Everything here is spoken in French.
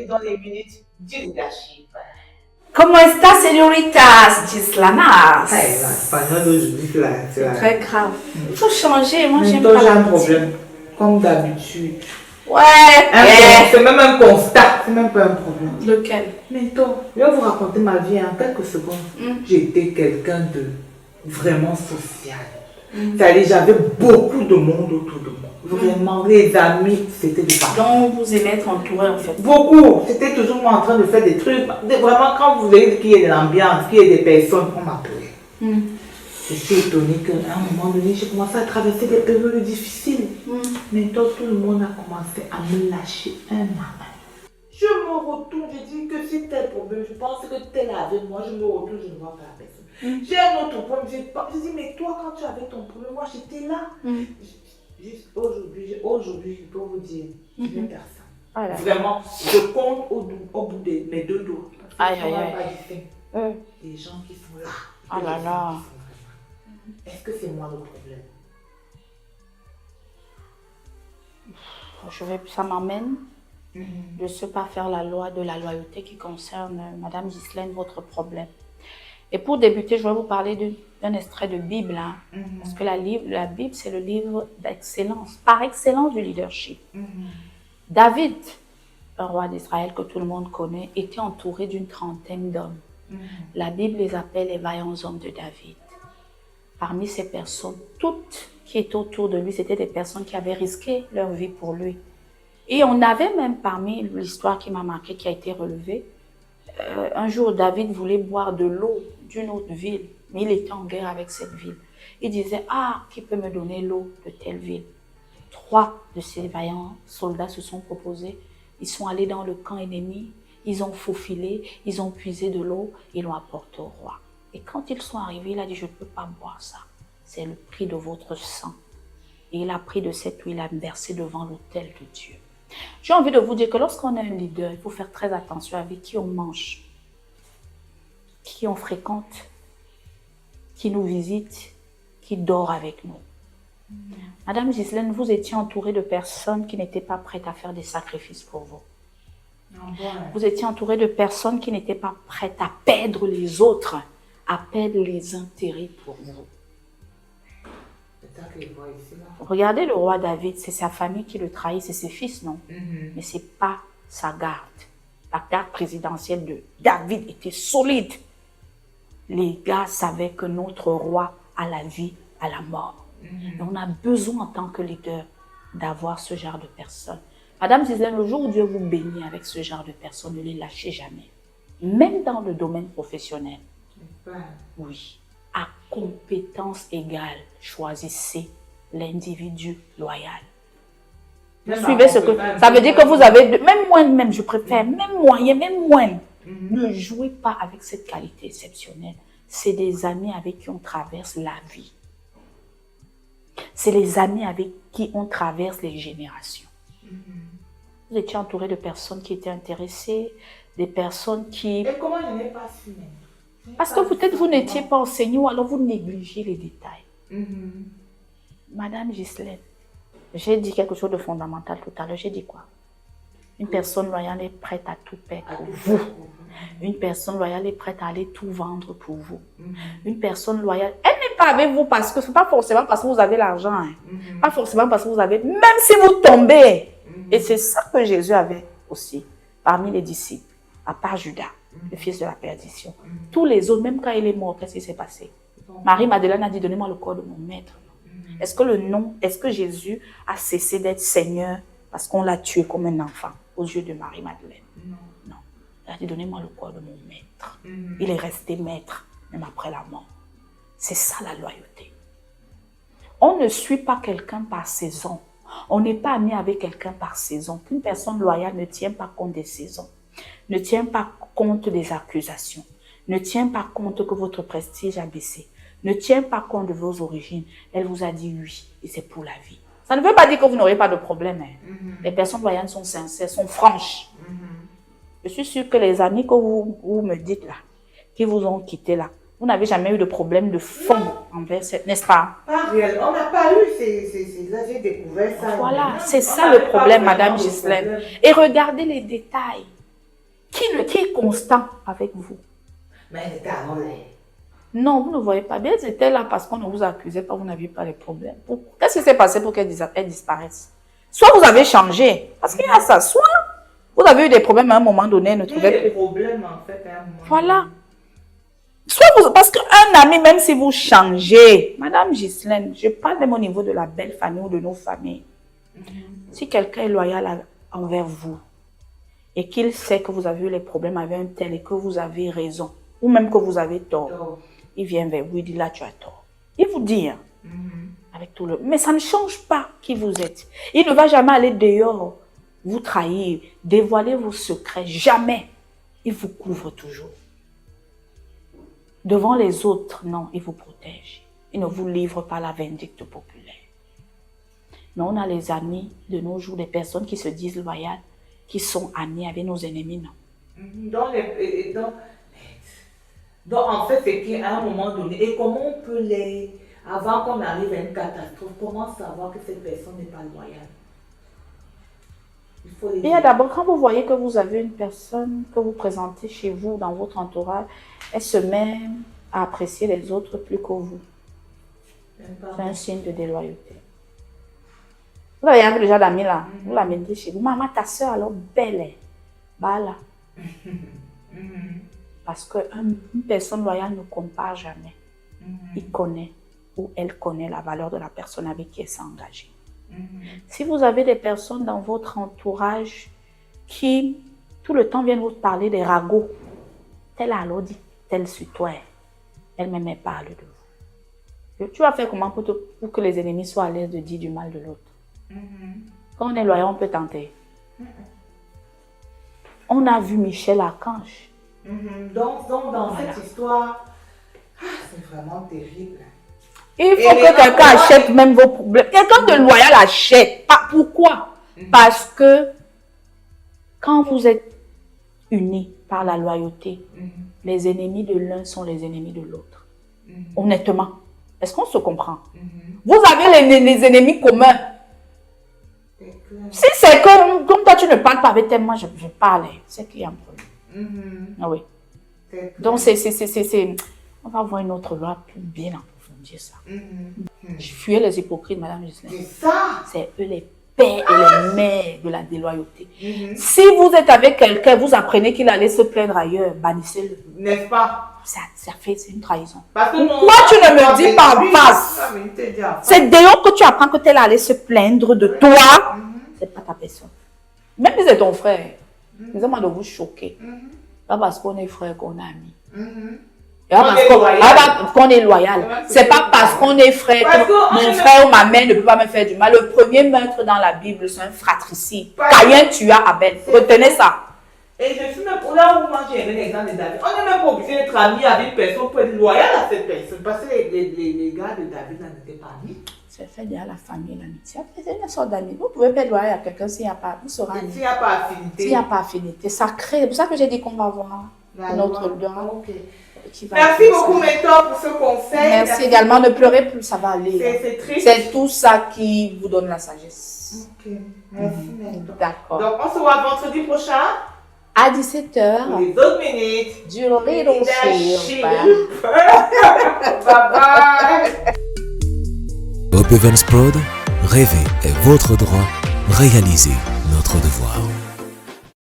aujourd'hui dans les minutes du leadership. ¿Cómo está, señoritas Gislanas? L'espagnol aujourd'hui, c'est très grave. Il faut changer, moi j'aime pas pas la un problème, comme d'habitude. Ouais. C'est même un constat, c'est même pas un problème. Lequel? Mais toi, je vais vous raconter ma vie en quelques secondes. J'étais quelqu'un de vraiment social. C'est-à-dire, j'avais beaucoup de monde autour de moi. Vraiment, les amis, c'était des parents. Donc, vous aimez être entouré en fait? Beaucoup. C'était toujours moi en train de faire des trucs. Vraiment, quand vous voyez qu'il y a de l'ambiance, qu'il y a des personnes, on m'appelait. Je suis étonnée qu'à un moment donné, j'ai commencé à traverser des périodes difficiles. Maintenant, tout le monde a commencé à me lâcher un maman. Je me retourne, je dis que c'est tel problème, je pense que tel avec moi, je me retourne, je ne vois pas la personne. J'ai un autre problème, je dis, mais toi, quand tu avais ton problème, moi j'étais là. Aujourd'hui, je peux vous dire, je n'ai personne. Voilà. Vraiment, je compte au bout de mes deux doigts. Aïe, aïe, aïe. Des gens qui sont là. Oh là là. Est-ce que c'est moi le problème? Ça m'amène de ne pas faire la loi de la loyauté qui concerne Madame Ghislaine, votre problème. Et pour débuter, je vais vous parler d'un extrait de Bible. Hein, parce que la Bible, c'est le livre d'excellence, par excellence du leadership. David, un roi d'Israël que tout le monde connaît, était entouré d'une trentaine d'hommes. La Bible les appelle les vaillants hommes de David. Parmi ces personnes, toutes qui étaient autour de lui, c'était des personnes qui avaient risqué leur vie pour lui. Et on avait même parmi l'histoire qui m'a marqué, qui a été relevée, un jour David voulait boire de l'eau d'une autre ville, mais il était en guerre avec cette ville. Il disait, ah, qui peut me donner l'eau de telle ville? 3 de ces vaillants soldats se sont proposés, ils sont allés dans le camp ennemi, ils ont faufilé, ils ont puisé de l'eau, ils l'ont apporté au roi. Et quand ils sont arrivés, il a dit, je ne peux pas boire ça. C'est le prix de votre sang. Et il a pris de cette eau, il a versé devant l'autel de Dieu. J'ai envie de vous dire que lorsqu'on est un leader, il faut faire très attention avec qui on mange, qui on fréquente, qui nous visite, qui dort avec nous. Madame Ghislaine, vous étiez entourée de personnes qui n'étaient pas prêtes à faire des sacrifices pour vous. Vous étiez entourée de personnes qui n'étaient pas prêtes à perdre les autres, à perdre les intérêts pour vous. Regardez le roi David, c'est sa famille qui le trahit, c'est ses fils, non? Mais ce n'est pas sa garde. La garde présidentielle de David était solide. Les gars savaient que notre roi a la vie, à la mort. Et on a besoin en tant que leader d'avoir ce genre de personnes. Madame Ghislaine, le jour où Dieu vous bénit avec ce genre de personnes, ne les lâchez jamais. Même dans le domaine professionnel. Oui. À compétence égale, choisissez l'individu loyal. Vous suivez ce que... Ça veut dire que vous avez... Même moins, même je préfère, même moyen, même moins. Ne jouez pas avec cette qualité exceptionnelle. C'est des amis avec qui on traverse la vie. C'est les amis avec qui on traverse les générations. Vous étiez entouré de personnes qui étaient intéressées, des personnes qui... Et comment je n'ai pas su? Parce que peut-être vous n'étiez pas enseigné ou alors vous négligez les détails. Madame Ghislaine, j'ai dit quelque chose de fondamental tout à l'heure. J'ai dit quoi? Une personne loyale est prête à tout perdre pour vous. Une personne loyale est prête à aller tout vendre pour vous. Une personne loyale, elle n'est pas avec vous parce que ce n'est pas forcément parce que vous avez l'argent. Hein. Pas forcément parce que vous avez... Même si vous tombez. Et c'est ça que Jésus avait aussi parmi les disciples, à part Judas, le fils de la perdition. Tous les autres, même quand il est mort, qu'est-ce qui s'est passé? Marie-Madeleine a dit, donnez-moi le corps de mon maître. Est-ce que le nom, est-ce que Jésus a cessé d'être Seigneur parce qu'on l'a tué comme un enfant aux yeux de Marie-Madeleine? Non. Il a dit, donnez-moi le corps de mon maître. Il est resté maître, même après la mort. C'est ça la loyauté. On ne suit pas quelqu'un par saison. On n'est pas né avec quelqu'un par saison. Qu'une personne loyale ne tient pas compte des saisons, ne tient pas compte des accusations, ne tient pas compte que votre prestige a baissé, ne tient pas compte de vos origines. Elle vous a dit oui, et c'est pour la vie. Ça ne veut pas dire que vous n'aurez pas de problème. Hein. Les personnes loyales sont sincères, sont franches. Je suis sûre que les amis que vous me dites là, qui vous ont quitté là, vous n'avez jamais eu de problème de fond envers cette, n'est-ce pas? Pas réel. On n'a pas eu là j'ai découvert ça. Voilà, c'est ça le problème, Madame Ghislaine. Et regardez les détails. qui est constant avec vous. Mais elle était à l'air. Non, vous ne voyez pas bien. Elles étaient là parce qu'on ne vous accusait pas, vous n'aviez pas les problèmes. Qu'est-ce qui s'est passé pour qu'elles disparaissent? Soit vous avez changé, parce qu'il y a ça, soit vous avez eu des problèmes à un moment donné, ne trouvez plus. Des problèmes en fait à un moment. Voilà. Soit parce qu'un ami, même si vous changez, Madame Ghislaine, je parle même au niveau de la belle famille ou de nos familles. Si quelqu'un est loyal envers vous et qu'il sait que vous avez eu les problèmes avec un tel et que vous avez raison, ou même que vous avez tort, il vient vers vous, il dit là tu as tort. Il vous dit, avec tout le... Mais ça ne change pas qui vous êtes. Il ne va jamais aller dehors, vous trahir, dévoiler vos secrets, jamais. Il vous couvre toujours. Devant les autres, non, il vous protège. Il ne vous livre pas la vindicte populaire. Mais on a les amis de nos jours, des personnes qui se disent loyales, qui sont amis avec nos ennemis, non. Donc en fait, c'est qu'à un moment donné, et comment on peut avant qu'on arrive à une catastrophe, comment savoir que cette personne n'est pas loyale? Il faut les Et d'abord, quand vous voyez que vous avez une personne que vous présentez chez vous, dans votre entourage, elle se met à apprécier les autres plus que vous. C'est un signe de déloyauté. Vous avez un déjà d'amis là, vous l'amenez chez vous. Maman, ta soeur, alors belle est. Bah là. Parce qu'une personne loyale ne compare jamais. Il connaît ou elle connaît la valeur de la personne avec qui elle s'est engagée. Si vous avez des personnes dans votre entourage qui, tout le temps, viennent vous parler des ragots, tel alors dit, tel sur toi, elle-même elle parle de vous. Tu vas faire comment pour que les ennemis soient à l'aise de dire du mal de l'autre? Quand on est loyal, on peut tenter. On a vu Michel Archange. Donc dans cette histoire, c'est vraiment terrible. Il faut que quelqu'un achète même vos problèmes. Quelqu'un de loyal achète. Pourquoi? Parce que quand vous êtes unis par la loyauté, les ennemis de l'un sont les ennemis de l'autre. Honnêtement. Est-ce qu'on se comprend? Vous avez les ennemis communs. Si c'est comme toi, tu ne parles pas avec elle, moi je parle. C'est qu'il y a un problème. Ah oui. Donc, on va voir une autre loi plus bien approfondir ça. Fuyez les hypocrites, Madame Ghislaine. C'est ça. C'est eux les pères et les mères de la déloyauté. Si vous êtes avec quelqu'un, vous apprenez qu'il allait se plaindre ailleurs, bannissez-le. N'est-ce pas? C'est une trahison. Pourquoi tu ne me dis pas en face? C'est dès lors que tu apprends que tel allait se plaindre de toi, c'est pas ta personne. Même si c'est ton frère, dis-moi de vous choquer. Pas parce qu'on est frère qu'on est amis. Parce qu'on est loyal. C'est pas parce qu'on est frère que mon frère ou ma mère ne peut pas me faire du mal. Le premier meurtre dans la Bible, c'est un fratricide. Caïn tua Abel. Retenez ça. Et je suis même pour là où moi j'ai un exemple de David. On n'est même pas obligé d'être ami avec une personne pour être loyal à cette personne. Parce que les gars de David n'étaient pas amis. C'est fait derrière la famille, l'amitié. C'est une sorte d'amis. Vous pouvez pas être loyal à quelqu'un s'il n'y a pas. Vous serez amis. S'il n'y a pas affinité. S'il n'y a pas affinité. Ça crée. C'est pour ça que j'ai dit qu'on va voir notre loi. Merci beaucoup, Mentor, pour ce conseil. Merci également. Ne pleurez plus, ça va aller. C'est triste. C'est tout ça qui vous donne la sagesse. Ok. Merci, Mentor. D'accord. Donc, on se voit vendredi prochain. À 17h. Pour les autres minutes. Du leadership. Bye bye. Hope Evans Prod, rêver est votre droit, réaliser notre devoir.